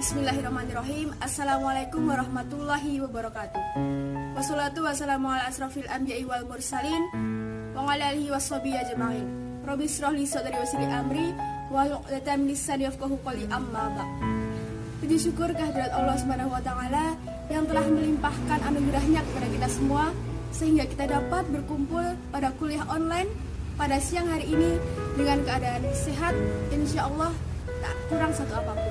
Bismillahirrahmanirrahim. Assalamualaikum warahmatullahi wabarakatuh. Wassalatu wassalamu ala asrafil anbiya'i wal mursalin wa ala alihi washabihi ajma'in. Rabbi shrah li sadri wa yassir li amri wahlul 'uqdatam min lisani yafqahu qawli, amma ba'd. Puji syukur kehadirat Allah Subhanahu wa taala yang telah melimpahkan anugerahnya kepada kita semua sehingga kita dapat berkumpul pada kuliah online pada siang hari ini dengan keadaan sehat, insyaallah tak kurang satu apapun.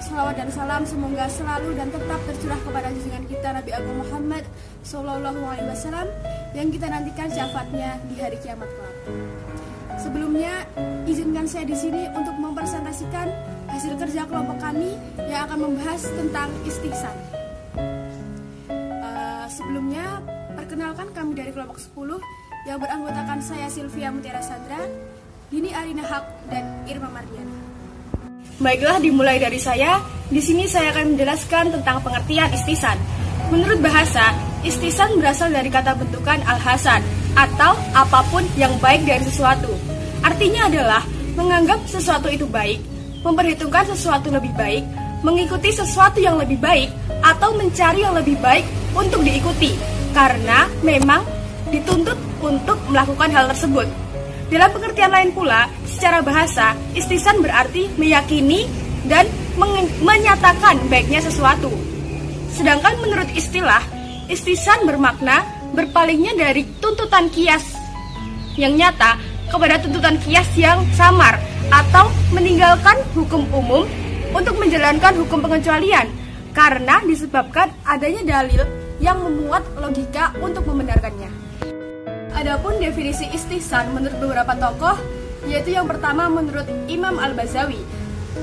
Salawat dan salam semoga selalu dan tetap tercurah kepada junjungan kita Nabi Agung Muhammad SAW yang kita nantikan syafaatnya di hari kiamat kelak. Sebelumnya, izinkan saya di sini untuk mempresentasikan hasil kerja kelompok kami yang akan membahas tentang istihsan. Sebelumnya, perkenalkan kami dari kelompok 10 yang beranggotakan saya Sylvia Mutiara Sandra, Dini Arina Haq, dan Irma Mardiana. Baiklah, dimulai dari saya. Di sini saya akan menjelaskan tentang pengertian istihsan. Menurut bahasa, istihsan berasal dari kata bentukan al-hasan atau apapun yang baik dari sesuatu. Artinya adalah menganggap sesuatu itu baik, memperhitungkan sesuatu lebih baik, mengikuti sesuatu yang lebih baik, atau mencari yang lebih baik untuk diikuti, karena memang dituntut untuk melakukan hal tersebut. Dalam pengertian lain pula, secara bahasa, istihsan berarti meyakini dan menyatakan baiknya sesuatu. Sedangkan menurut istilah, istihsan bermakna berpalingnya dari tuntutan qiyas yang nyata kepada tuntutan qiyas yang samar, atau meninggalkan hukum umum untuk menjalankan hukum pengecualian karena disebabkan adanya dalil yang memuat logika untuk membenarkannya. Adapun definisi istihsan menurut beberapa tokoh, yaitu yang pertama menurut Imam Al-Bazawi.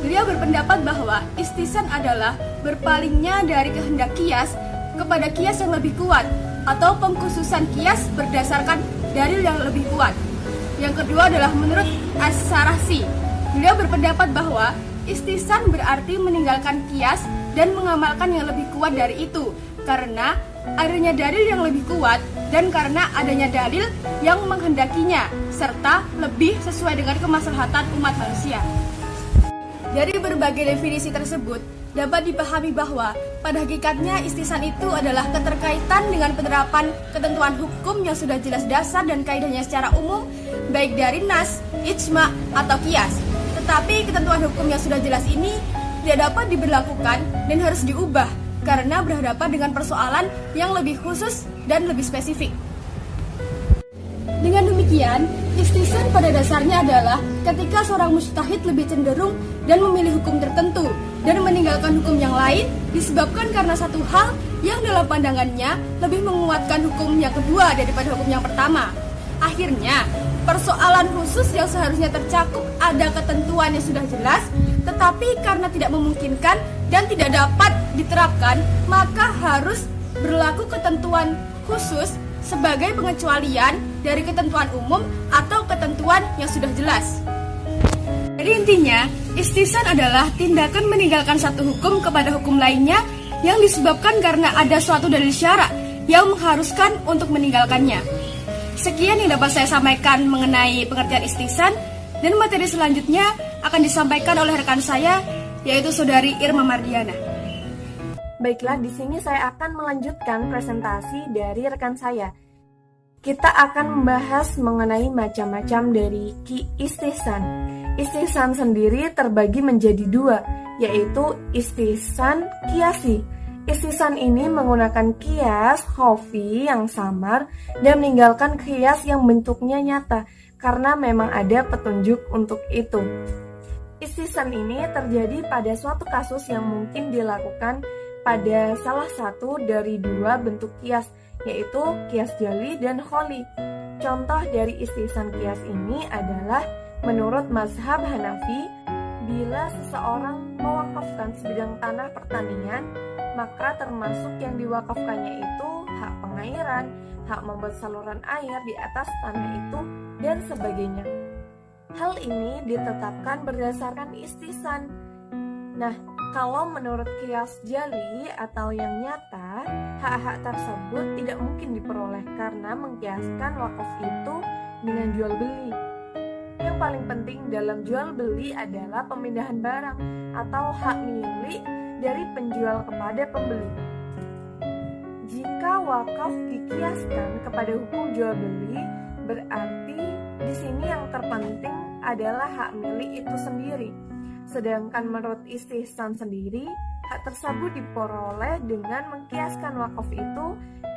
Beliau berpendapat bahwa istihsan adalah berpalingnya dari kehendak qiyas kepada qiyas yang lebih kuat, atau pengkhususan qiyas berdasarkan dalil yang lebih kuat. Yang kedua adalah menurut As-Sarahsi. Beliau berpendapat bahwa istihsan berarti meninggalkan qiyas dan mengamalkan yang lebih kuat dari itu, karena adanya dalil yang lebih kuat dan karena adanya dalil yang menghendakinya, serta lebih sesuai dengan kemaslahatan umat manusia. Dari berbagai definisi tersebut, dapat dipahami bahwa pada hakikatnya istihsan itu adalah keterkaitan dengan penerapan ketentuan hukum yang sudah jelas dasar dan kaidahnya secara umum, baik dari nas, ijma, atau qiyas. Tetapi ketentuan hukum yang sudah jelas ini tidak dapat diberlakukan dan harus diubah karena berhadapan dengan persoalan yang lebih khusus dan lebih spesifik. Dengan demikian, istihsan pada dasarnya adalah ketika seorang mujtahid lebih cenderung dan memilih hukum tertentu dan meninggalkan hukum yang lain disebabkan karena satu hal yang dalam pandangannya lebih menguatkan hukum yang kedua daripada hukum yang pertama. Akhirnya, persoalan khusus yang seharusnya tercakup ada ketentuan yang sudah jelas, tetapi karena tidak memungkinkan dan tidak dapat diterapkan, maka harus berlaku ketentuan khusus sebagai pengecualian dari ketentuan umum atau ketentuan yang sudah jelas. Jadi intinya, istihsan adalah tindakan meninggalkan satu hukum kepada hukum lainnya yang disebabkan karena ada suatu dalil syara yang mengharuskan untuk meninggalkannya. Sekian yang dapat saya sampaikan mengenai pengertian istihsan, dan materi selanjutnya akan disampaikan oleh rekan saya, yaitu Saudari Irma Mardiana. Baiklah, di sini saya akan melanjutkan presentasi dari rekan saya. Kita akan membahas mengenai macam-macam dari istihsan. Istihsan sendiri terbagi menjadi dua, yaitu istihsan qiyasi. Istihsan ini menggunakan qiyas khafi yang samar dan meninggalkan qiyas yang bentuknya nyata, karena memang ada petunjuk untuk itu. Istihsan ini terjadi pada suatu kasus yang mungkin dilakukan pada salah satu dari dua bentuk qiyas, yaitu qiyas jali dan kholi. Contoh dari istihsan qiyas ini adalah menurut mazhab Hanafi, bila seseorang mewakafkan sebidang tanah pertanian, maka termasuk yang diwakafkannya itu hak pengairan, hak membuat saluran air di atas tanah itu, dan sebagainya. Hal ini ditetapkan berdasarkan istihsan. Nah, kalau menurut qiyas jali atau yang nyata, hak-hak tersebut tidak mungkin diperoleh karena mengkiaskan wakaf itu dengan jual beli. Yang paling penting dalam jual beli adalah pemindahan barang atau hak milik dari penjual kepada pembeli. Jika wakaf dikiaskan kepada hukum jual beli, berarti di sini yang terpenting adalah hak milik itu sendiri. Sedangkan menurut istihsan sendiri, hak tersebut diperoleh dengan mengkiaskan wakaf itu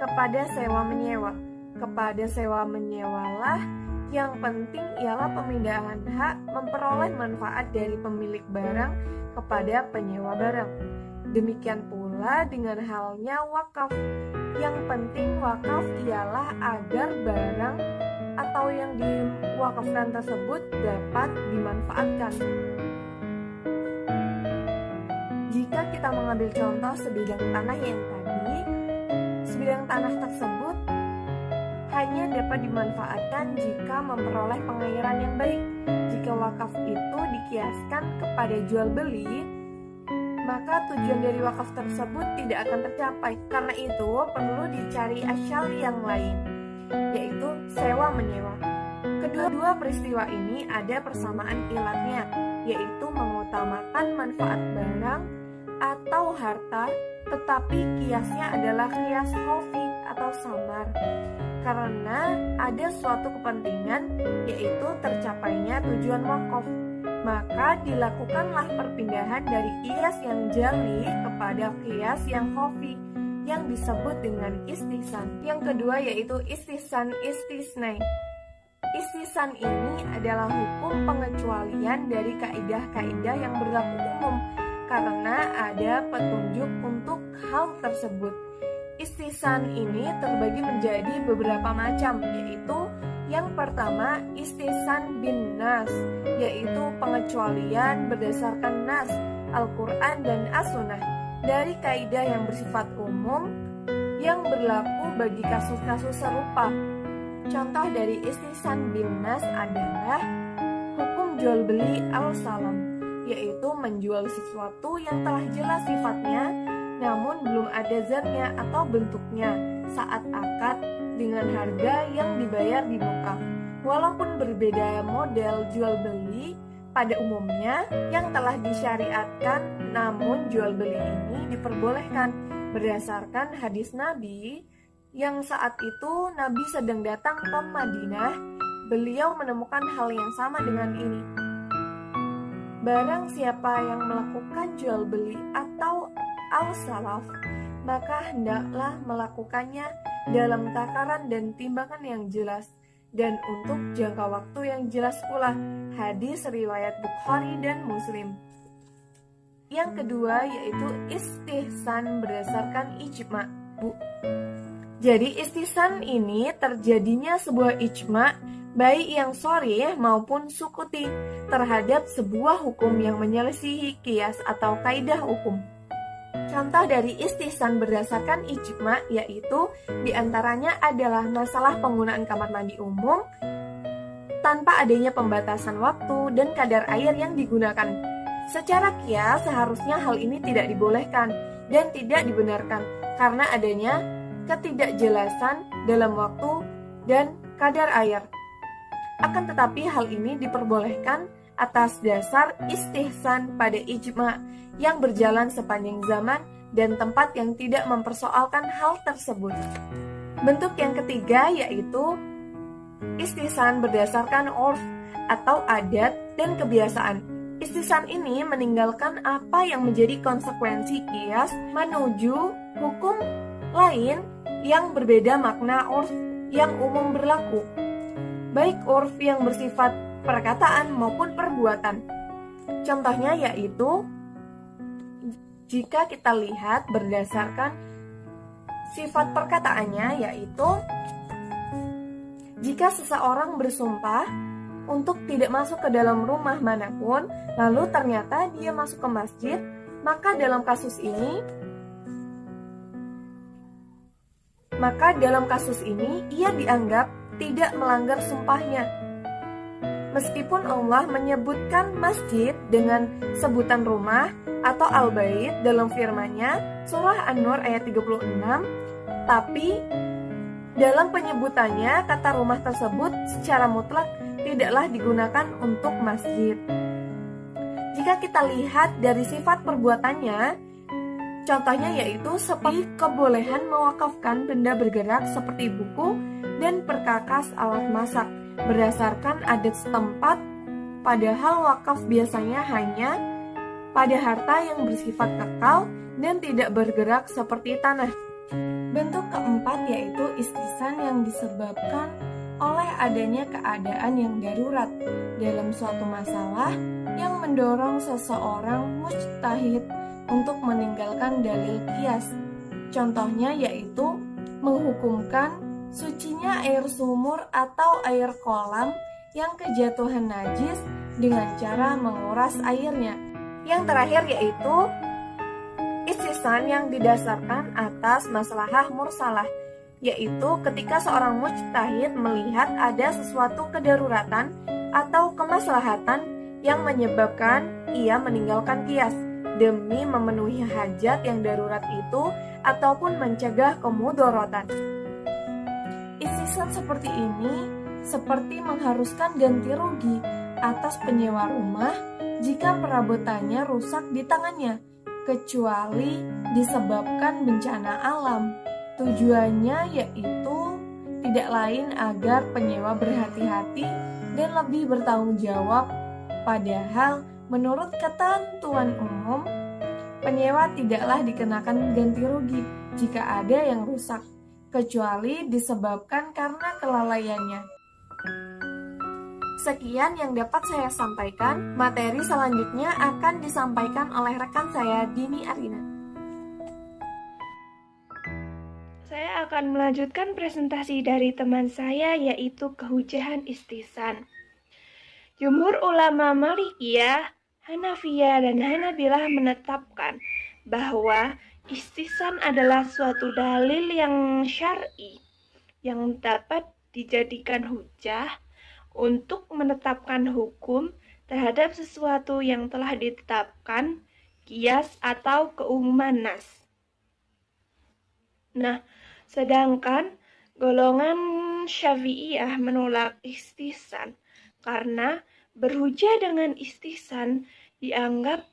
kepada sewa menyewa. Kepada sewa menyewalah yang penting ialah pemindahan hak memperoleh manfaat dari pemilik barang kepada penyewa barang. Demikian pula dengan halnya wakaf. Yang penting wakaf ialah agar barang atau yang diwakafkan tersebut dapat dimanfaatkan. Jika kita mengambil contoh sebidang tanah yang tadi, sebidang tanah tersebut hanya dapat dimanfaatkan jika memperoleh pengairan yang baik. Jika wakaf itu dikiaskan kepada jual beli, maka tujuan dari wakaf tersebut tidak akan tercapai. Karena itu perlu dicari asal yang lain, yaitu sewa menyewa. Kedua peristiwa ini ada persamaan ilatnya, yaitu mengutamakan manfaat barang atau harta, tetapi kiasnya adalah kias khafi atau samar. Karena ada suatu kepentingan, yaitu tercapainya tujuan wakaf, maka dilakukanlah perpindahan dari kias yang jali kepada kias yang khafi, yang disebut dengan istihsan. Yang kedua yaitu istihsan istisnai. Istihsan ini adalah hukum pengecualian dari kaidah-kaidah yang berlaku umum, karena ada petunjuk untuk hal tersebut. Istihsan ini terbagi menjadi beberapa macam, yaitu yang pertama istihsan bin nas, yaitu pengecualian berdasarkan nas, Al-Quran dan As-Sunnah dari kaidah yang bersifat umum yang berlaku bagi kasus-kasus serupa. Contoh dari istihsan bin nas adalah hukum jual beli al-salam, yaitu menjual sesuatu yang telah jelas sifatnya namun belum ada zatnya atau bentuknya saat akad dengan harga yang dibayar di muka. Walaupun berbeda model jual beli pada umumnya yang telah disyariatkan, namun jual beli ini diperbolehkan berdasarkan hadis Nabi yang saat itu Nabi sedang datang ke Madinah. Beliau menemukan hal yang sama dengan ini. Barang siapa yang melakukan jual beli atau al-salaf, maka hendaklah melakukannya dalam takaran dan timbangan yang jelas dan untuk jangka waktu yang jelas pula. Hadis riwayat Bukhari dan Muslim. Yang kedua yaitu istihsan berdasarkan ijma. Jadi istihsan ini terjadinya sebuah ijma baik yang sharih maupun sukuti terhadap sebuah hukum yang menyelisihi kias atau kaidah hukum. Contoh dari istihsan berdasarkan ijma yaitu diantaranya adalah masalah penggunaan kamar mandi umum tanpa adanya pembatasan waktu dan kadar air yang digunakan. Secara kias seharusnya hal ini tidak dibolehkan dan tidak dibenarkan karena adanya ketidakjelasan dalam waktu dan kadar air. Akan tetapi hal ini diperbolehkan atas dasar istihsan pada ijma yang berjalan sepanjang zaman dan tempat yang tidak mempersoalkan hal tersebut. Bentuk yang ketiga yaitu istihsan berdasarkan urf atau adat dan kebiasaan. Istihsan ini meninggalkan apa yang menjadi konsekuensi kias menuju hukum lain yang berbeda makna urf yang umum berlaku, baik urf yang bersifat perkataan maupun perbuatan. Contohnya yaitu jika kita lihat berdasarkan sifat perkataannya, yaitu jika seseorang bersumpah untuk tidak masuk ke dalam rumah manapun, lalu ternyata dia masuk ke masjid, maka dalam kasus ini ia dianggap tidak melanggar sumpahnya. Meskipun Allah menyebutkan masjid dengan sebutan rumah atau al-bait dalam firman-Nya surah An-Nur ayat 36, tapi dalam penyebutannya kata rumah tersebut secara mutlak tidaklah digunakan untuk masjid. Jika kita lihat dari sifat perbuatannya, Contohnya yaitu seperti kebolehan mewakafkan benda bergerak seperti buku dan perkakas alat masak berdasarkan adat setempat, padahal wakaf biasanya hanya pada harta yang bersifat kekal dan tidak bergerak seperti tanah. Bentuk keempat yaitu istighsan yang disebabkan oleh adanya keadaan yang darurat dalam suatu masalah yang mendorong seseorang mujtahid untuk meninggalkan dalil qiyas. Contohnya yaitu menghukumkan sucinya air sumur atau air kolam yang kejatuhan najis dengan cara menguras airnya. Yang terakhir yaitu istighsan yang didasarkan atas maslahah mursalah, yaitu ketika seorang mujtahid melihat ada sesuatu kedaruratan atau kemaslahatan yang menyebabkan ia meninggalkan qiyas demi memenuhi hajat yang darurat itu ataupun mencegah kemudorotan. Istighsan seperti ini seperti mengharuskan ganti rugi atas penyewa rumah jika perabotannya rusak di tangannya, kecuali disebabkan bencana alam. Tujuannya yaitu tidak lain agar penyewa berhati-hati dan lebih bertanggung jawab, padahal menurut ketentuan umum, penyewa tidaklah dikenakan ganti rugi jika ada yang rusak, kecuali disebabkan karena kelalaiannya. Sekian yang dapat saya sampaikan. Materi selanjutnya akan disampaikan oleh rekan saya, Dini Arina. Saya akan melanjutkan presentasi dari teman saya, yaitu kehujahan istighsan. Jumhur ulama Malikiyah, Hanafiyah, dan Hanabilah menetapkan bahwa istighsan adalah suatu dalil yang syar'i yang dapat dijadikan hujah untuk menetapkan hukum terhadap sesuatu yang telah ditetapkan, qiyas atau keumuman nas. Nah, sedangkan golongan Syafi'iyah menolak istighsan karena berhujah dengan istighsan dianggap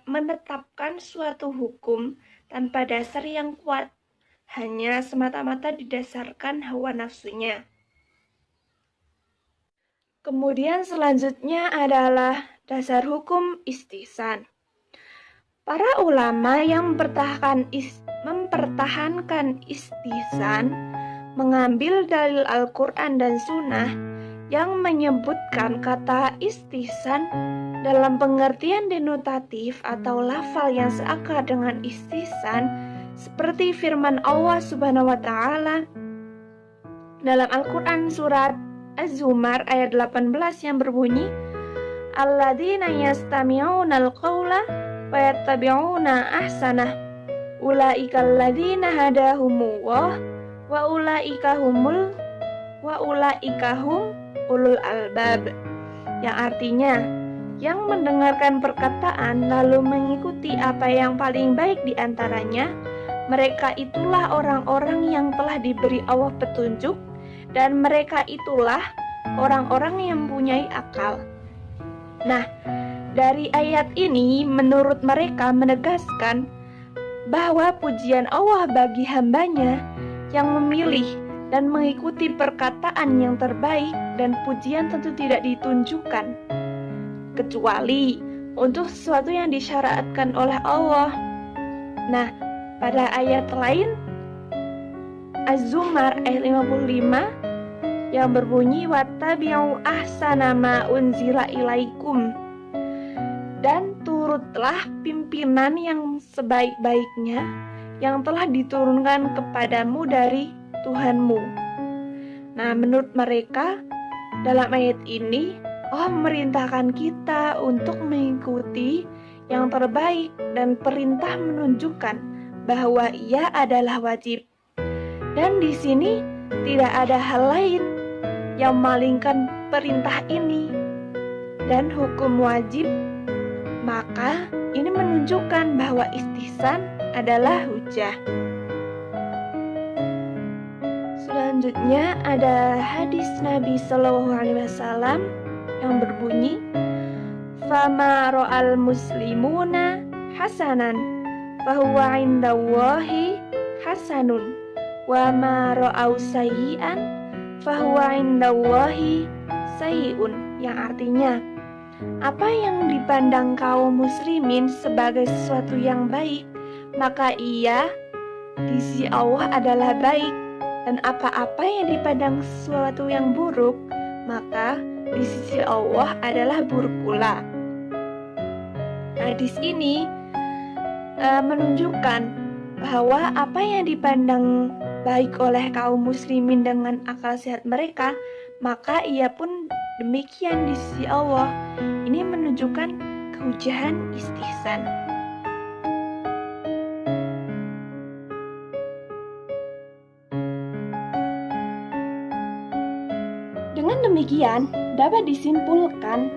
menetapkan suatu hukum tanpa dasar yang kuat, hanya semata-mata didasarkan hawa nafsunya. Kemudian selanjutnya adalah dasar hukum istighsan. Para ulama yang mempertahankan istighsan mengambil dalil Al-Quran dan Sunnah yang menyebutkan kata istighsan dalam pengertian denotatif atau lafal yang seakar dengan istighsan, seperti firman Allah Subhanahu wa Ta'ala dalam Al-Quran surat Az-Zumar ayat 18 yang berbunyi, alladzina yastami'una al-qawla wa yattabi'una ahsanah ulaika alladzina hadahumullah wa ulaika hum ulul albab, yang artinya yang mendengarkan perkataan lalu mengikuti apa yang paling baik di antaranya, mereka itulah orang-orang yang telah diberi Allah petunjuk, dan mereka itulah orang-orang yang mempunyai akal. Nah, dari ayat ini menurut mereka menegaskan bahwa pujian Allah bagi hambanya yang memilih dan mengikuti perkataan yang terbaik, dan pujian tentu tidak ditunjukkan kecuali untuk sesuatu yang disyariatkan oleh Allah. Nah, pada ayat lain Az-Zumar ayat 55 yang berbunyi wattabi'u ahsana ma unzila ilaikum, dan turutlah pimpinan yang sebaik-baiknya yang telah diturunkan kepadamu dari Tuhanmu. Nah, menurut mereka dalam ayat ini Allah memerintahkan kita untuk mengikuti yang terbaik, dan perintah menunjukkan bahwa ia adalah wajib. Dan di sini tidak ada hal lain yang memalingkan perintah ini dan hukum wajib. Maka ini menunjukkan bahwa istighsan adalah hujah. Selanjutnya ada hadis Nabi Shallallahu Alaihi Wasallam yang berbunyi, "Fama ro'al muslimuna hasanan fahuwa indallahi hasanun wa ma ra'au sayyi'an fahuwa indallahi sayyi'un, yang artinya apa yang dipandang kaum muslimin sebagai sesuatu yang baik, maka ia di sisi Allah adalah baik, dan apa-apa yang dipandang sesuatu yang buruk, maka di sisi Allah adalah buruk pula. Hadis ini menunjukkan bahwa apa yang dipandang baik oleh kaum muslimin dengan akal sehat mereka, maka ia pun demikian di sisi Allah. Ini menunjukkan keujahan istihsan. Dengan demikian, dapat disimpulkan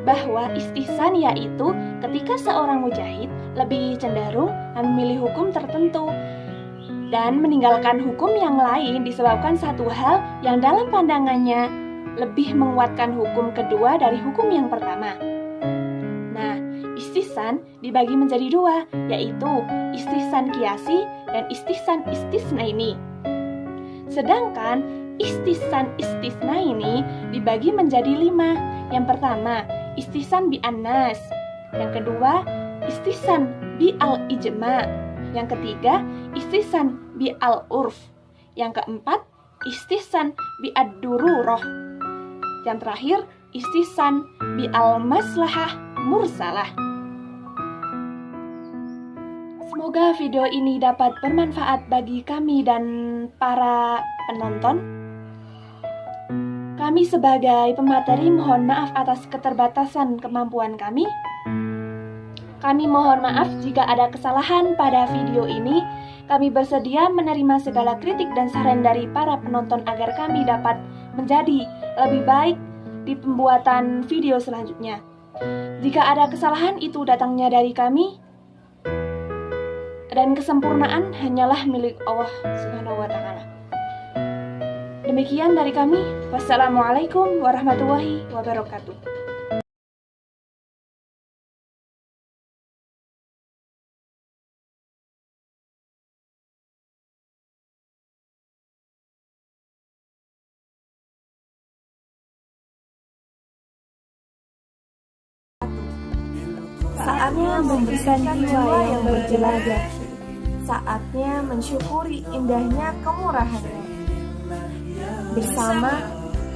bahwa istihsan yaitu ketika seorang mujahid lebih cenderung memilih hukum tertentu dan meninggalkan hukum yang lain disebabkan satu hal yang dalam pandangannya lebih menguatkan hukum kedua dari hukum yang pertama. Nah, istihsan dibagi menjadi dua, yaitu istihsan qiyasi dan istihsan istisnaini. Sedangkan istihsan istisnaini dibagi menjadi 5. Yang pertama, istihsan bi an-nas. Yang kedua, istihsan bi al-ijma. Yang ketiga, istihsan bi al-urf. Yang keempat, istihsan bi ad-dururah. Yang terakhir, istihsan bi al-maslahah mursalah. Semoga video ini dapat bermanfaat bagi kami dan para penonton. Kami sebagai pemateri mohon maaf atas keterbatasan kemampuan kami. Kami mohon maaf jika ada kesalahan pada video ini. Kami bersedia menerima segala kritik dan saran dari para penonton agar kami dapat menjadi lebih baik di pembuatan video selanjutnya. Jika ada kesalahan itu datangnya dari kami, dan kesempurnaan hanyalah milik Allah Subhanahu wa Ta'ala. Demikian dari kami. Wassalamualaikum warahmatullahi wabarakatuh. Saatnya memberikan jiwa yang berjelajah. Saatnya mensyukuri indahnya kemurahannya. Bersama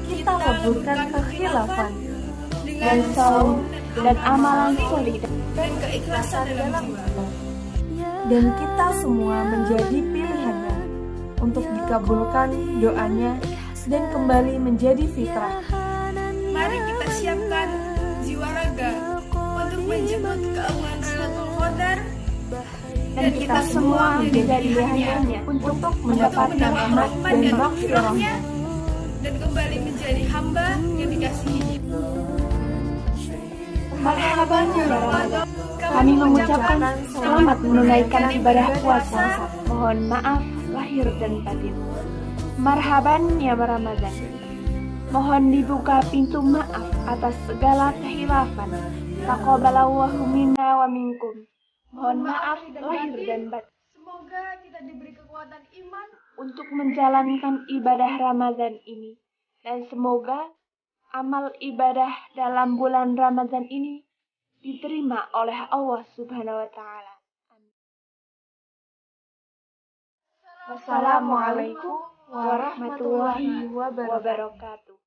kita leburkan kekhilafan Dan saum dan amalan solid. Dan keikhlasan dalam kita. Dan kita semua menjadi pilihannya untuk dikabulkan doanya dan kembali menjadi fitrah. Mari kita siapkan jiwa raga untuk menjemput keagungan Lailatul Qadar Dan kita semua menjadi pilihannya untuk mendapatkan rahmat dan maghfirahnya. dan kembali menjadi hamba yang dikasihinya. Marhaban ya Ramadan. Kami mengucapkan selamat menunaikan ibadah puasa. Mohon maaf lahir dan batin. Marhaban ya Ramadan. Mohon dibuka pintu maaf atas segala kehilafan. Taqabbalallahu minna wa minkum. Mohon maaf lahir dan batin. Semoga kita diberi kekuatan iman Untuk menjalankan ibadah Ramadan ini. Dan semoga amal ibadah dalam bulan Ramadan ini diterima oleh Allah Subhanahu wa Ta'ala. Wassalamualaikum warahmatullahi wabarakatuh.